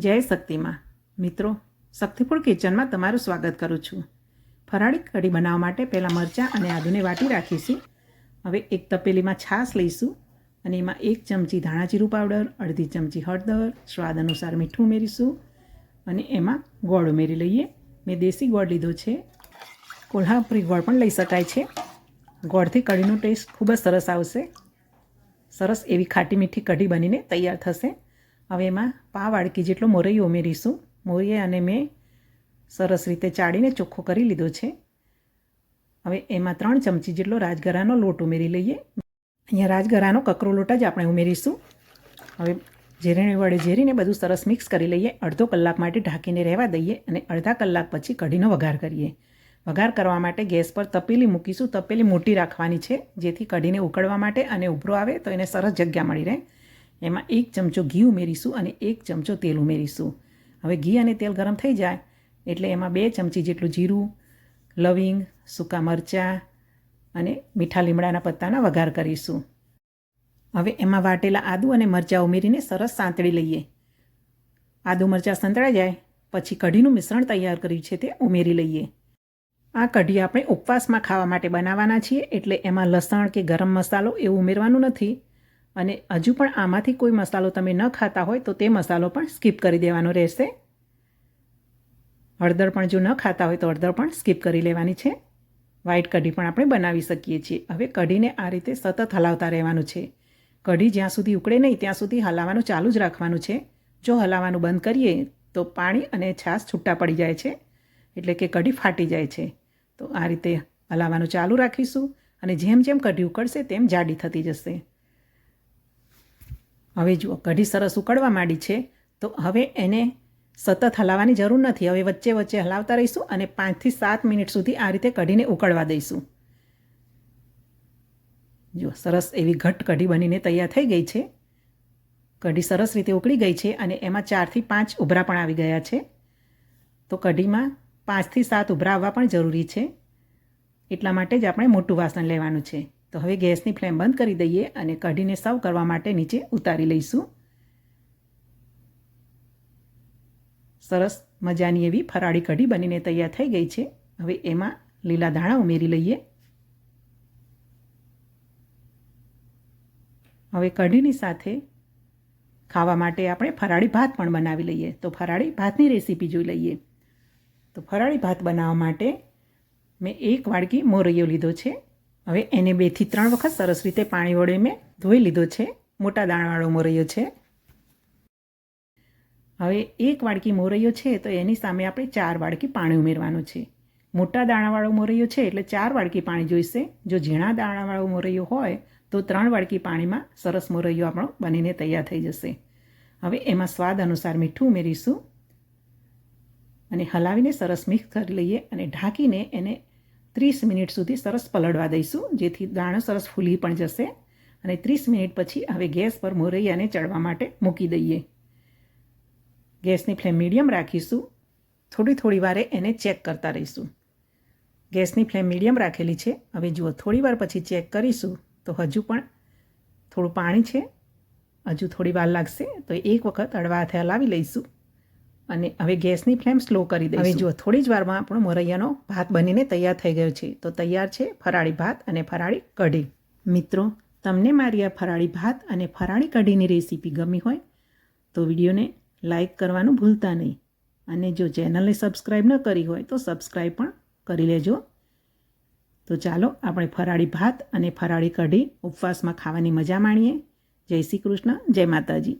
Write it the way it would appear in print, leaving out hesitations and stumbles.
જય શક્તિમાં મિત્રો, શક્તિફૂડ કિચનમાં તમારું સ્વાગત કરું છું. ફરાળી કઢી બનાવવા માટે પહેલાં મરચાં અને આદુને વાટી રાખીશું. હવે એક તપેલીમાં છાશ લઈશું અને એમાં 1 ચમચી ધાણા જીરું પાવડર, અડધી ચમચી હળદર, સ્વાદ અનુસાર મીઠું ઉમેરીશું અને એમાં ગોળ ઉમેરી લઈએ. મેં દેશી ગોળ લીધો છે, કોલ્હાપુરી ગોળ પણ લઈ શકાય છે. ગોળથી કઢીનો ટેસ્ટ ખૂબ જ સરસ આવશે. સરસ એવી ખાટી મીઠી કઢી બનીને તૈયાર થશે. હવે એમાં પાવ વાડકી જેટલો મોરૈયો ઉમેરીશું. મોરૈયાને મેં સરસ રીતે ચાળીને ચોખ્ખો કરી લીધો છે. હવે એમાં 3 ચમચી જેટલો રાજગરાનો લોટ ઉમેરી લઈએ. અહીંયા રાજગરાનો કકરો લોટ જ આપણે ઉમેરીશું. હવે ઝેરણી વડે ઝેરીને બધું સરસ મિક્સ કરી લઈએ. અડધો કલાક માટે ઢાંકીને રહેવા દઈએ અને અડધા કલાક પછી કઢીનો વઘાર કરીએ. વઘાર કરવા માટે ગેસ પર તપેલી મૂકીશું. તપેલી મોટી રાખવાની છે, જેથી કઢીને ઉકળવા માટે અને ઉભરો આવે તો એને સરસ જગ્યા મળી રહે. એમાં 1 ચમચો ઘી ઉમેરીશું અને 1 ચમચો તેલ ઉમેરીશું. હવે ઘી અને તેલ ગરમ થઈ જાય એટલે એમાં 2 ચમચી જેટલું જીરું, લવિંગ, સૂકા મરચાં અને મીઠા લીમડાના પત્તાના વઘાર કરીશું. હવે એમાં વાટેલા આદુ અને મરચાં ઉમેરીને સરસ સાંતળી લઈએ. આદુ મરચાં સંતળાઈ જાય પછી કઢીનું મિશ્રણ તૈયાર કર્યું છે તે ઉમેરી લઈએ. આ કઢી આપણે ઉપવાસમાં ખાવા માટે બનાવવાના છીએ, એટલે એમાં લસણ કે ગરમ મસાલો એવું ઉમેરવાનું નથી. અને હજુ પણ આમાંથી કોઈ મસાલો તમે ન ખાતા હોય તો તે મસાલો પણ સ્કીપ કરી દેવાનો રહેશે. હળદર પણ જો ન ખાતા હોય તો હળદર પણ સ્કીપ કરી લેવાની છે. વ્હાઈટ કઢી પણ આપણે બનાવી શકીએ છીએ. હવે કઢીને આ રીતે સતત હલાવતા રહેવાનું છે. કઢી જ્યાં સુધી ઉકળે નહીં ત્યાં સુધી હલાવવાનું ચાલુ જ રાખવાનું છે. જો હલાવવાનું બંધ કરીએ તો પાણી અને છાશ છૂટા પડી જાય છે, એટલે કે કઢી ફાટી જાય છે. તો આ રીતે હલાવવાનું ચાલુ રાખીશું અને જેમ જેમ કઢી ઉકળશે તેમ જાડી થતી જશે. હવે જુઓ, કઢી સરસ ઉકળવા માંડી છે, તો હવે એને સતત હલાવવાની જરૂર નથી. હવે વચ્ચે વચ્ચે હલાવતા રહીશું અને 5 થી 7 મિનિટ સુધી આ રીતે કઢીને ઉકળવા દઈશું. જુઓ, સરસ એવી ઘટ્ટ કઢી બનીને તૈયાર થઈ ગઈ છે. કઢી સરસ રીતે ઉકળી ગઈ છે અને એમાં 4 થી 5 ઉભરા પણ આવી ગયા છે. તો કઢીમાં 5 થી 7 ઉભરા આવવા પણ જરૂરી છે, એટલા માટે જ આપણે મોટું વાસણ લેવાનું છે. તો હવે ગેસની ફ્લેમ બંધ કરી દઈએ અને કઢીને સર્વ કરવા માટે નીચે ઉતારી લઈશું. સરસ મજાની એવી ફરાળી કઢી બનીને તૈયાર થઈ ગઈ છે. હવે એમાં લીલા ધાણા ઉમેરી લઈએ. હવે કઢીની સાથે ખાવા માટે આપણે ફરાળી ભાત પણ બનાવી લઈએ. તો ફરાળી ભાતની રેસીપી જોઈ લઈએ. તો ફરાળી ભાત બનાવવા માટે મેં 1 વાડકી મોરૈયો લીધો છે. હવે એને 2 થી 3 વખત સરસ રીતે પાણી વડે મેં ધોઈ લીધો છે. મોટા દાણાવાળો મોરૈયો છે. હવે 1 વાડકી મોરૈયો છે તો એની સામે આપણે 4 વાડકી પાણી ઉમેરવાનું છે. મોટા દાણાવાળો મોરૈયો છે એટલે 4 વાડકી પાણી જોઈશે. જો ઝીણા દાણાવાળો મોરૈયો હોય તો 3 વાડકી પાણીમાં સરસ મોરૈયો આપણો બનીને તૈયાર થઈ જશે. હવે એમાં સ્વાદ અનુસાર મીઠું ઉમેરીશું અને હલાવીને સરસ મિક્સ કરી લઈએ અને ઢાંકીને એને 30 મિનિટ સુધી સરસ પલળવા દઈશું, જેથી દાણો સરસ ફૂલી પણ જશે. અને 30 મિનિટ પછી હવે ગેસ પર મોરૈયાને ચડવા માટે મૂકી દઈએ. ગેસની ફ્લેમ મીડિયમ રાખીશું. થોડી વારે એને ચેક કરતા રહીશું. ગેસની ફ્લેમ મીડિયમ રાખેલી છે. હવે જુઓ, થોડી વાર પછી ચેક કરીશું તો હજુ પણ થોડું પાણી છે, હજુ થોડી વાર લાગશે. તો એક વખત હળવા હાથે હલાવી લઈશું અને હવે ગેસની ફ્લેમ સ્લો કરી દઈશું. હવે જુઓ, થોડી જ વારમાં આપણો મોરૈયાનો ભાત બનીને તૈયાર થઈ ગયો છે. તો તૈયાર છે ફરાળી ભાત અને ફરાળી કઢી. મિત્રો, તમને મારી આ ફરાળી ભાત અને ફરાળી કઢીની રેસીપી ગમી હોય તો વિડીયોને લાઈક કરવાનું ભૂલતા નહીં. અને જો ચેનલને સબસ્ક્રાઈબ ન કરી હોય તો સબસ્ક્રાઈબ પણ કરી લેજો. તો ચાલો આપણે ફરાળી ભાત અને ફરાળી કઢી ઉપવાસમાં ખાવાની મજા માણીએ. જય શ્રી કૃષ્ણ, જય માતાજી.